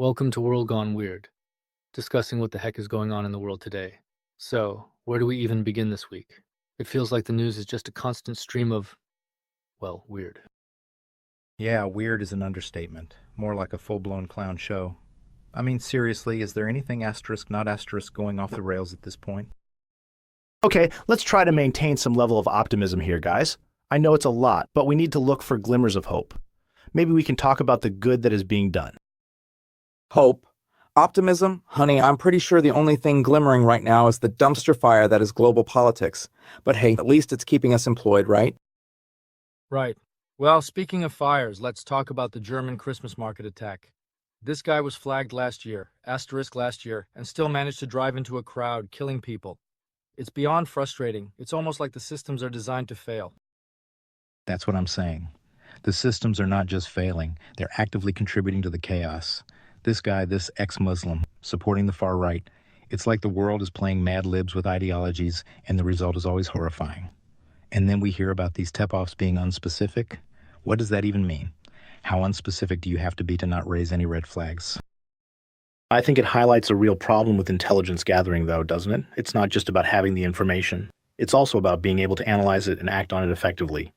Welcome to World Gone Weird, discussing what the heck is going on in the world today. So, where do we even begin this week? It feels like the news is just a constant stream of, well, weird. Yeah, weird is an understatement. More like a full-blown clown show. I mean, seriously, is there anything asterisk not asterisk going off the rails at this point? Okay, let's try to maintain some level of optimism here, guys. I know it's a lot, but we need to look for glimmers of hope. Maybe we can talk about the good that is being done. Hope. Optimism? Honey, I'm pretty sure the only thing glimmering right now is the dumpster fire that is global politics. But hey, at least it's keeping us employed, right? Right. Well, speaking of fires, let's talk about the German Christmas market attack. This guy was flagged last year, and still managed to drive into a crowd, killing people. It's beyond frustrating. It's almost like the systems are designed to fail. That's what I'm saying. The systems are not just failing, they're actively contributing to the chaos. This guy, this ex-Muslim, supporting the far right, it's like the world is playing Mad Libs with ideologies, and the result is always horrifying. And then we hear about these tip-offs being unspecific. What does that even mean? How unspecific do you have to be to not raise any red flags? I think it highlights a real problem with intelligence gathering, though, doesn't it? It's not just about having the information. It's also about being able to analyze it and act on it effectively.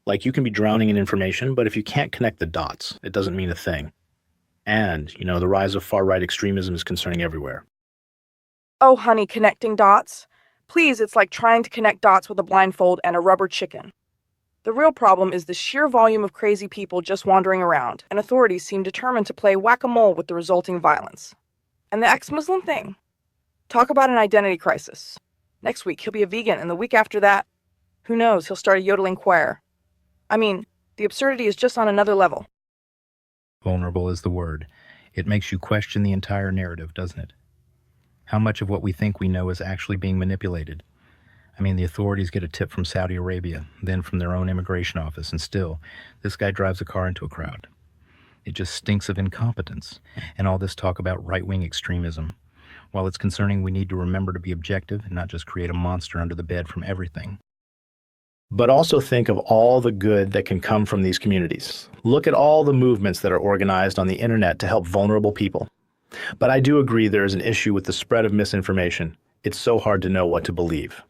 Like, you can be drowning in information, but if you can't connect the dots, it doesn't mean a thing. And, the rise of far-right extremism is concerning everywhere. Oh, honey, connecting dots? Please, it's like trying to connect dots with a blindfold and a rubber chicken. The real problem is the sheer volume of crazy people just wandering around, and authorities seem determined to play whack-a-mole with the resulting violence. And the ex-Muslim thing? Talk about an identity crisis. Next week, he'll be a vegan, and the week after that, who knows, he'll start a yodeling choir. I mean, the absurdity is just on another level. Vulnerable is the word. It makes you question the entire narrative, doesn't it? How much of what we think we know is actually being manipulated? I mean, the authorities get a tip from Saudi Arabia, then from their own immigration office, and still, this guy drives a car into a crowd. It just stinks of incompetence, and all this talk about right-wing extremism. While it's concerning, we need to remember to be objective and not just create a monster under the bed from everything. But also think of all the good that can come from these communities. Look at all the movements that are organized on the internet to help vulnerable people. But I do agree there is an issue with the spread of misinformation. It's so hard to know what to believe.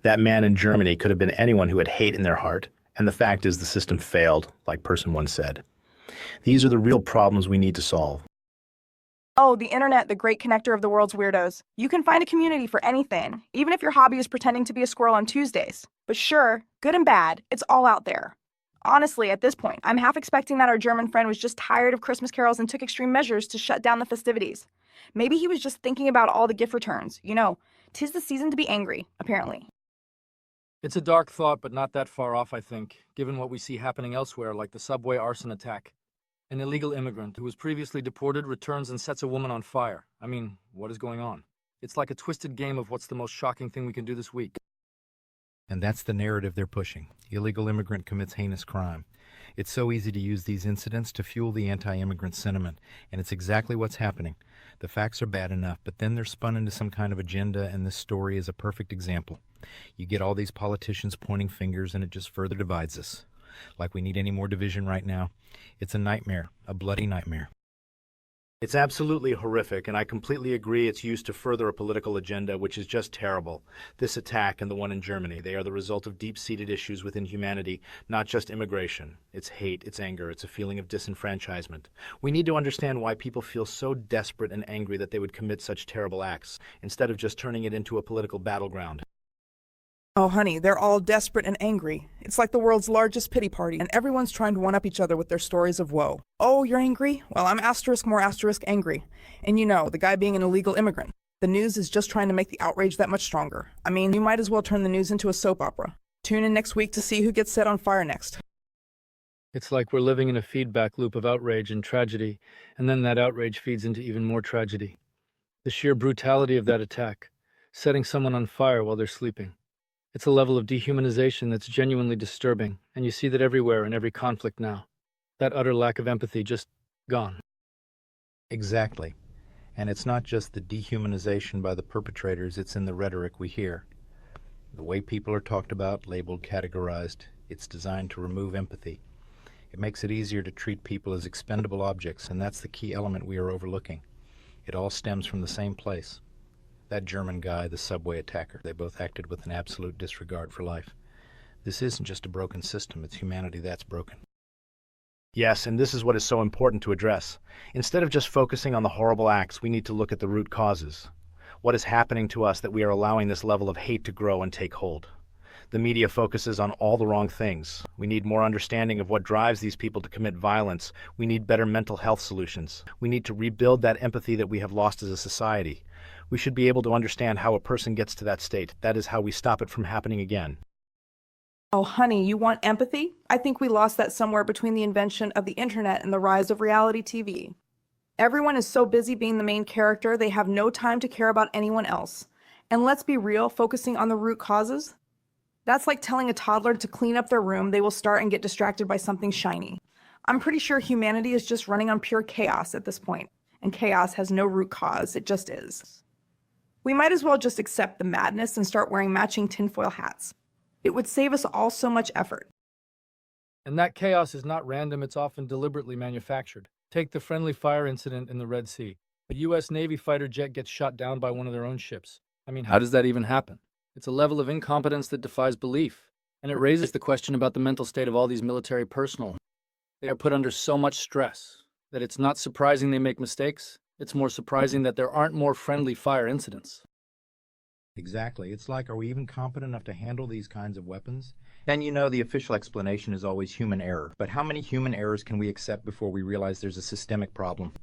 That man in Germany could have been anyone who had hate in their heart, and the fact is the system failed, like person one said. These are the real problems we need to solve. Oh, the internet, the great connector of the world's weirdos. You can find a community for anything, even if your hobby is pretending to be a squirrel on Tuesdays. But sure, good and bad, it's all out there. Honestly, at this point, I'm half expecting that our German friend was just tired of Christmas carols and took extreme measures to shut down the festivities. Maybe he was just thinking about all the gift returns. 'Tis the season to be angry, apparently. It's a dark thought, but not that far off, I think, given what we see happening elsewhere, like the subway arson attack. An illegal immigrant who was previously deported returns and sets a woman on fire. I mean, what is going on? It's like a twisted game of what's the most shocking thing we can do this week. And that's the narrative they're pushing. Illegal immigrant commits heinous crime. It's so easy to use these incidents to fuel the anti-immigrant sentiment, and it's exactly what's happening. The facts are bad enough, but then they're spun into some kind of agenda, and this story is a perfect example. You get all these politicians pointing fingers, and it just further divides us. Like we need any more division right now. It's a nightmare, a bloody nightmare. It's absolutely horrific, and I completely agree it's used to further a political agenda, which is just terrible. This attack and the one in Germany, they are the result of deep-seated issues within humanity, not just immigration. It's hate, it's anger, it's a feeling of disenfranchisement. We need to understand why people feel so desperate and angry that they would commit such terrible acts, instead of just turning it into a political battleground. Oh, honey, they're all desperate and angry. It's like the world's largest pity party, and everyone's trying to one-up each other with their stories of woe. Oh, you're angry? Well, I'm more angry. And the guy being an illegal immigrant. The news is just trying to make the outrage that much stronger. I mean, you might as well turn the news into a soap opera. Tune in next week to see who gets set on fire next. It's like we're living in a feedback loop of outrage and tragedy, and then that outrage feeds into even more tragedy. The sheer brutality of that attack, setting someone on fire while they're sleeping. It's a level of dehumanization that's genuinely disturbing, and you see that everywhere in every conflict now. That utter lack of empathy just gone. Exactly. And it's not just the dehumanization by the perpetrators, it's in the rhetoric we hear. The way people are talked about, labeled, categorized, it's designed to remove empathy. It makes it easier to treat people as expendable objects, and that's the key element we are overlooking. It all stems from the same place. That German guy, the subway attacker, they both acted with an absolute disregard for life. This isn't just a broken system, it's humanity that's broken. Yes, and this is what is so important to address. Instead of just focusing on the horrible acts, we need to look at the root causes. What is happening to us that we are allowing this level of hate to grow and take hold? The media focuses on all the wrong things. We need more understanding of what drives these people to commit violence. We need better mental health solutions. We need to rebuild that empathy that we have lost as a society. We should be able to understand how a person gets to that state. That is how we stop it from happening again. Oh, honey, you want empathy? I think we lost that somewhere between the invention of the internet and the rise of reality TV. Everyone is so busy being the main character, they have no time to care about anyone else. And let's be real, focusing on the root causes? That's like telling a toddler to clean up their room. They will start and get distracted by something shiny. I'm pretty sure humanity is just running on pure chaos at this point, and chaos has no root cause, it just is. We might as well just accept the madness and start wearing matching tinfoil hats. It would save us all so much effort. And that chaos is not random, it's often deliberately manufactured. Take the friendly fire incident in the Red Sea. A U.S. Navy fighter jet gets shot down by one of their own ships. I mean, how does that even happen? It's a level of incompetence that defies belief. And it raises the question about the mental state of all these military personnel. They are put under so much stress that it's not surprising they make mistakes. It's more surprising that there aren't more friendly fire incidents. Exactly. It's like, are we even competent enough to handle these kinds of weapons? And you know, the official explanation is always human error. But how many human errors can we accept before we realize there's a systemic problem?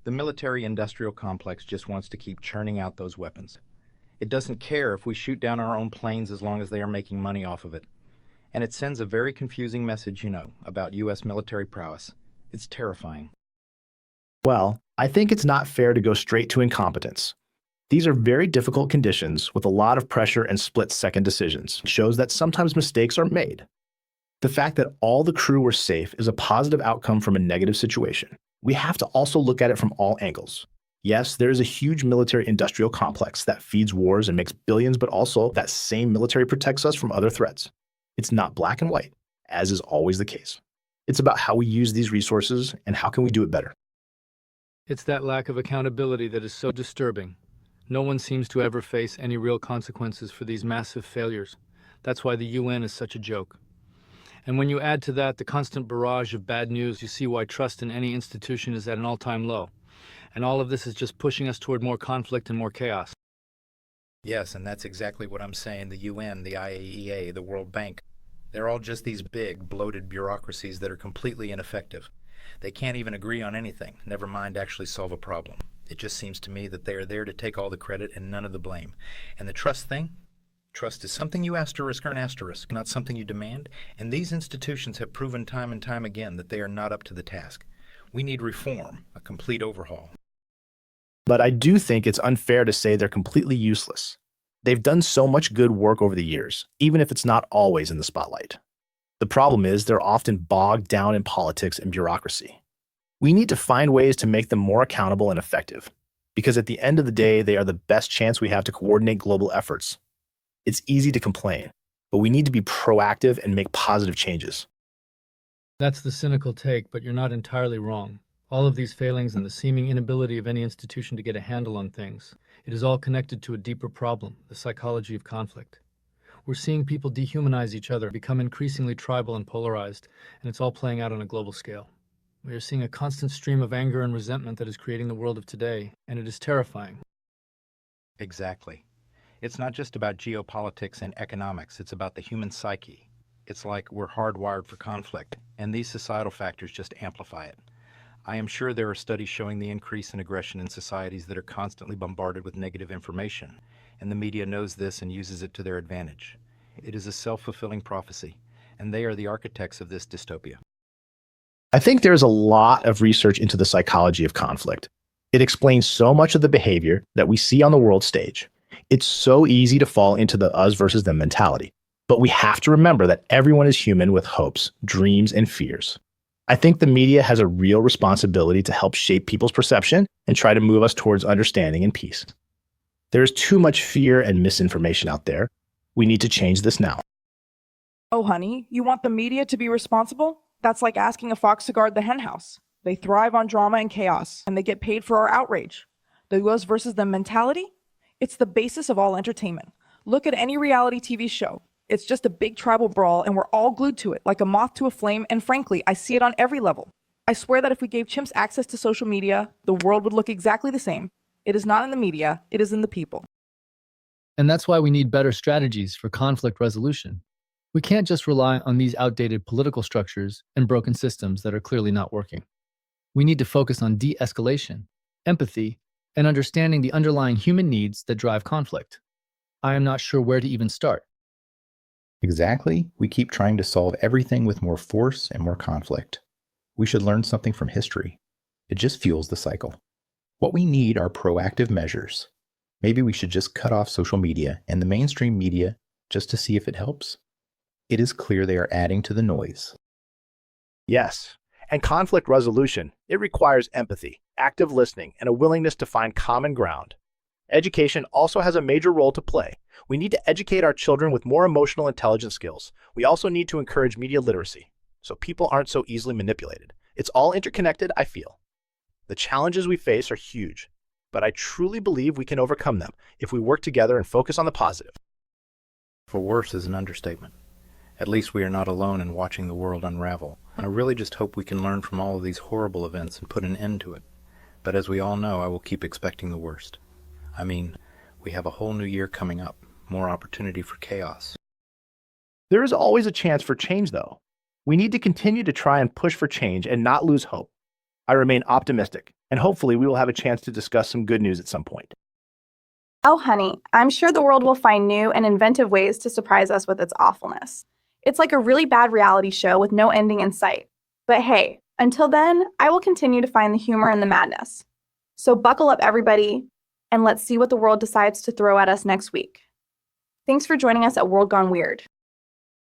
The military-industrial complex just wants to keep churning out those weapons. It doesn't care if we shoot down our own planes as long as they are making money off of it. And it sends a very confusing message, about U.S. military prowess. It's terrifying. Well, I think it's not fair to go straight to incompetence. These are very difficult conditions with a lot of pressure and split-second decisions. It shows that sometimes mistakes are made. The fact that all the crew were safe is a positive outcome from a negative situation. We have to also look at it from all angles. Yes, there is a huge military-industrial complex that feeds wars and makes billions, but also that same military protects us from other threats. It's not black and white, as is always the case. It's about how we use these resources and how can we do it better. It's that lack of accountability that is so disturbing. No one seems to ever face any real consequences for these massive failures. That's why the UN is such a joke. And when you add to that the constant barrage of bad news, you see why trust in any institution is at an all-time low. And all of this is just pushing us toward more conflict and more chaos. Yes, and that's exactly what I'm saying. The UN, the IAEA, the World Bank, they're all just these big, bloated bureaucracies that are completely ineffective. They can't even agree on anything, never mind actually solve a problem. It just seems to me that they are there to take all the credit and none of the blame. And the trust thing? Trust is something you asterisk or an asterisk, not something you demand. And these institutions have proven time and time again that they are not up to the task. We need reform, a complete overhaul. But I do think it's unfair to say they're completely useless. They've done so much good work over the years, even if it's not always in the spotlight. The problem is they're often bogged down in politics and bureaucracy. We need to find ways to make them more accountable and effective, because at the end of the day, they are the best chance we have to coordinate global efforts. It's easy to complain, but we need to be proactive and make positive changes. That's the cynical take, but you're not entirely wrong. All of these failings and the seeming inability of any institution to get a handle on things, it is all connected to a deeper problem, the psychology of conflict. We're seeing people dehumanize each other, become increasingly tribal and polarized, and it's all playing out on a global scale. We are seeing a constant stream of anger and resentment that is creating the world of today, and it is terrifying. Exactly. It's not just about geopolitics and economics, it's about the human psyche. It's like we're hardwired for conflict, and these societal factors just amplify it. I am sure there are studies showing the increase in aggression in societies that are constantly bombarded with negative information, and the media knows this and uses it to their advantage. It is a self-fulfilling prophecy, and they are the architects of this dystopia. I think there's a lot of research into the psychology of conflict. It explains so much of the behavior that we see on the world stage. It's so easy to fall into the us versus them mentality. But we have to remember that everyone is human with hopes, dreams, and fears. I think the media has a real responsibility to help shape people's perception and try to move us towards understanding and peace. There is too much fear and misinformation out there. We need to change this now. Oh, honey, you want the media to be responsible? That's like asking a fox to guard the henhouse. They thrive on drama and chaos, and they get paid for our outrage. The us versus them mentality? It's the basis of all entertainment. Look at any reality TV show. It's just a big tribal brawl, and we're all glued to it, like a moth to a flame, and frankly, I see it on every level. I swear that if we gave chimps access to social media, the world would look exactly the same. It is not in the media, it is in the people. And that's why we need better strategies for conflict resolution. We can't just rely on these outdated political structures and broken systems that are clearly not working. We need to focus on de-escalation, empathy, and understanding the underlying human needs that drive conflict. I am not sure where to even start. Exactly. We keep trying to solve everything with more force and more conflict. We should learn something from history. It just fuels the cycle. What we need are proactive measures. Maybe we should just cut off social media and the mainstream media just to see if it helps. It is clear they are adding to the noise. Yes, and conflict resolution, it requires empathy, active listening, and a willingness to find common ground. Education also has a major role to play. We need to educate our children with more emotional intelligence skills. We also need to encourage media literacy, so people aren't so easily manipulated. It's all interconnected, I feel. The challenges we face are huge, but I truly believe we can overcome them if we work together and focus on the positive. For worse is an understatement. At least we are not alone in watching the world unravel. I really just hope we can learn from all of these horrible events and put an end to it. But as we all know, I will keep expecting the worst. I mean, we have a whole new year coming up, more opportunity for chaos. There is always a chance for change, though. We need to continue to try and push for change and not lose hope. I remain optimistic, and hopefully we will have a chance to discuss some good news at some point. Oh, honey, I'm sure the world will find new and inventive ways to surprise us with its awfulness. It's like a really bad reality show with no ending in sight. But hey, until then, I will continue to find the humor in the madness. So buckle up, everybody, and let's see what the world decides to throw at us next week. Thanks for joining us at World Gone Weird.